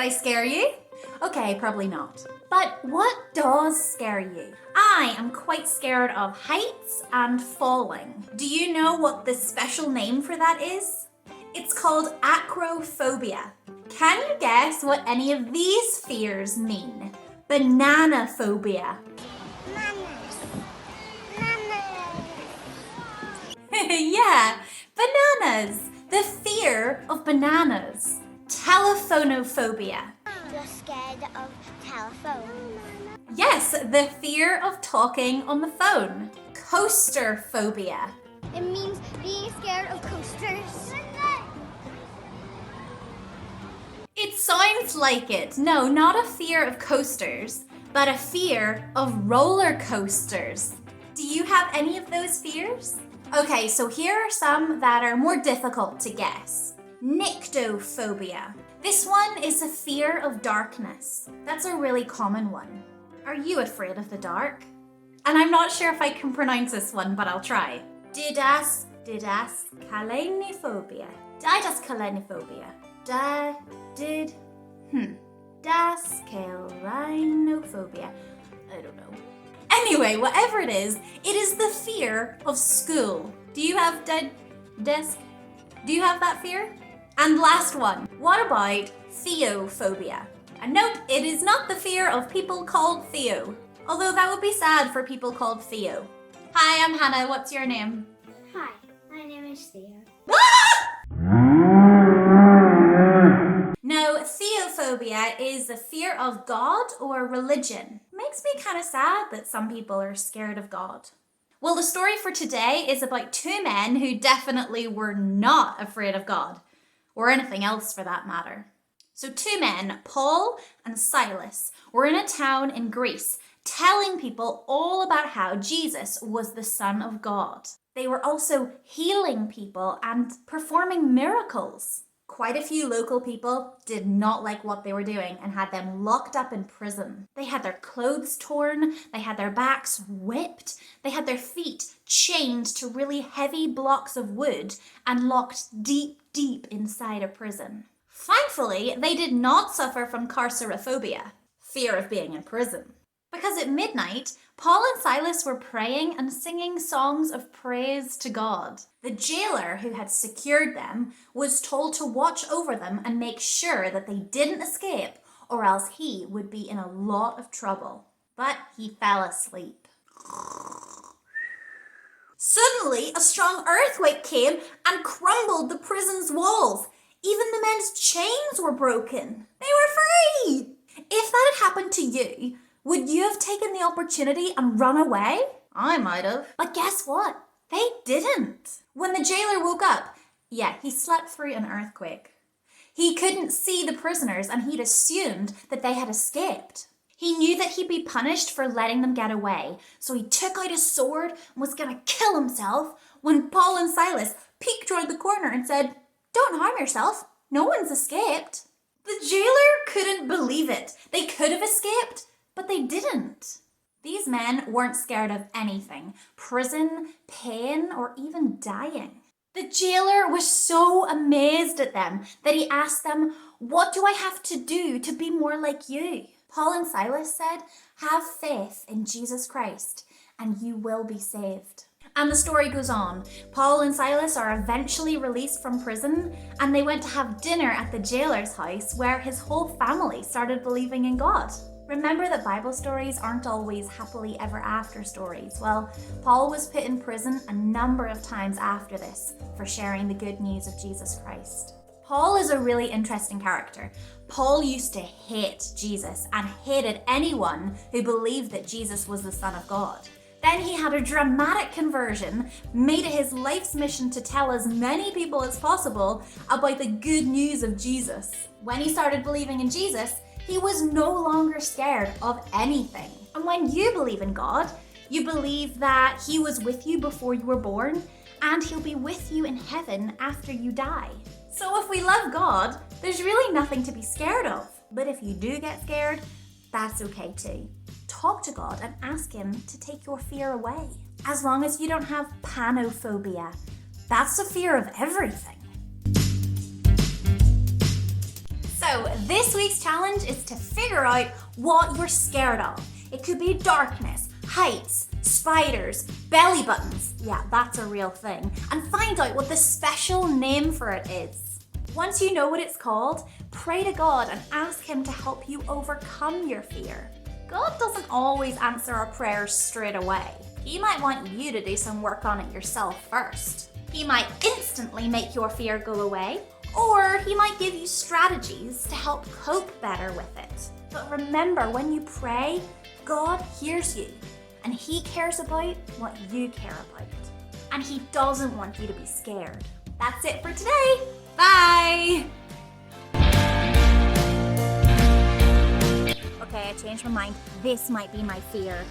I scare you? Okay, probably not. But what does scare you? I am quite scared of heights and falling. Do you know what the special name for that is? It's called acrophobia. Can you guess what any of these fears mean? Banana phobia. Yeah, bananas. The fear of bananas. Telephonophobia. You're scared of telephone. Yes, the fear of talking on the phone. Coaster phobia. It means being scared of coasters. It sounds like it. No, not a fear of coasters, but a fear of roller coasters. Do you have any of those fears? Okay, so here are some that are more difficult to guess. Nyctophobia. This one is a fear of darkness. That's a really common one. Are you afraid of the dark? And I'm not sure if I can pronounce this one, but I'll try. Didascalenophobia. Didascalenophobia. Didascalenophobia. I don't know. Anyway, whatever it is the fear of school. Do you have Do you have that fear? And last one, what about theophobia? And nope, it is not the fear of people called Theo. Although that would be sad for people called Theo. Hi, I'm Hannah. What's your name? Hi, my name is Theo. No, theophobia is the fear of God or religion. Makes me kind of sad that some people are scared of God. Well, the story for today is about two men who definitely were not afraid of God, or anything else for that matter. So two men, Paul and Silas, were in a town in Greece, telling people all about how Jesus was the Son of God. They were also healing people and performing miracles. Quite a few local people did not like what they were doing and had them locked up in prison. They had their clothes torn, they had their backs whipped, they had their feet chained to really heavy blocks of wood and locked deep, deep inside a prison. Thankfully, they did not suffer from carcerophobia, fear of being in prison. Because at midnight, Paul and Silas were praying and singing songs of praise to God. The jailer who had secured them was told to watch over them and make sure that they didn't escape, or else he would be in a lot of trouble. But he fell asleep. Suddenly, a strong earthquake came and crumbled the prison's walls. Even the men's chains were broken. They were free! If that had happened to you, would you have taken the opportunity and run away? I might have. But guess what? They didn't. When the jailer woke up, he slept through an earthquake. He couldn't see the prisoners and he'd assumed that they had escaped. He knew that he'd be punished for letting them get away, so he took out his sword and was gonna kill himself when Paul and Silas peeked around the corner and said, "Don't harm yourself. No one's escaped." The jailer couldn't believe it. They could have escaped, but they didn't. These men weren't scared of anything, prison, pain, or even dying. The jailer was so amazed at them that he asked them, "What do I have to do to be more like you?" Paul and Silas said, "Have faith in Jesus Christ and you will be saved." And the story goes on. Paul and Silas are eventually released from prison and they went to have dinner at the jailer's house where his whole family started believing in God. Remember that Bible stories aren't always happily ever after stories. Well, Paul was put in prison a number of times after this for sharing the good news of Jesus Christ. Paul is a really interesting character. Paul used to hate Jesus and hated anyone who believed that Jesus was the Son of God. Then he had a dramatic conversion, made it his life's mission to tell as many people as possible about the good news of Jesus. When he started believing in Jesus, he was no longer scared of anything. And when you believe in God, you believe that he was with you before you were born, and he'll be with you in heaven after you die. So if we love God, there's really nothing to be scared of. But if you do get scared, that's okay too. Talk to God and ask him to take your fear away. As long as you don't have panophobia, that's the fear of everything. So this week's challenge is to figure out what you're scared of. It could be darkness, heights, spiders, belly buttons. Yeah, that's a real thing. And find out what the special name for it is. Once you know what it's called, pray to God and ask Him to help you overcome your fear. God doesn't always answer our prayers straight away. He might want you to do some work on it yourself first. He might instantly make your fear go away, or He might give you strategies to help cope better with it. But remember, when you pray, God hears you, and He cares about what you care about. And He doesn't want you to be scared. That's it for today. Bye! Okay, I changed my mind. This might be my fear.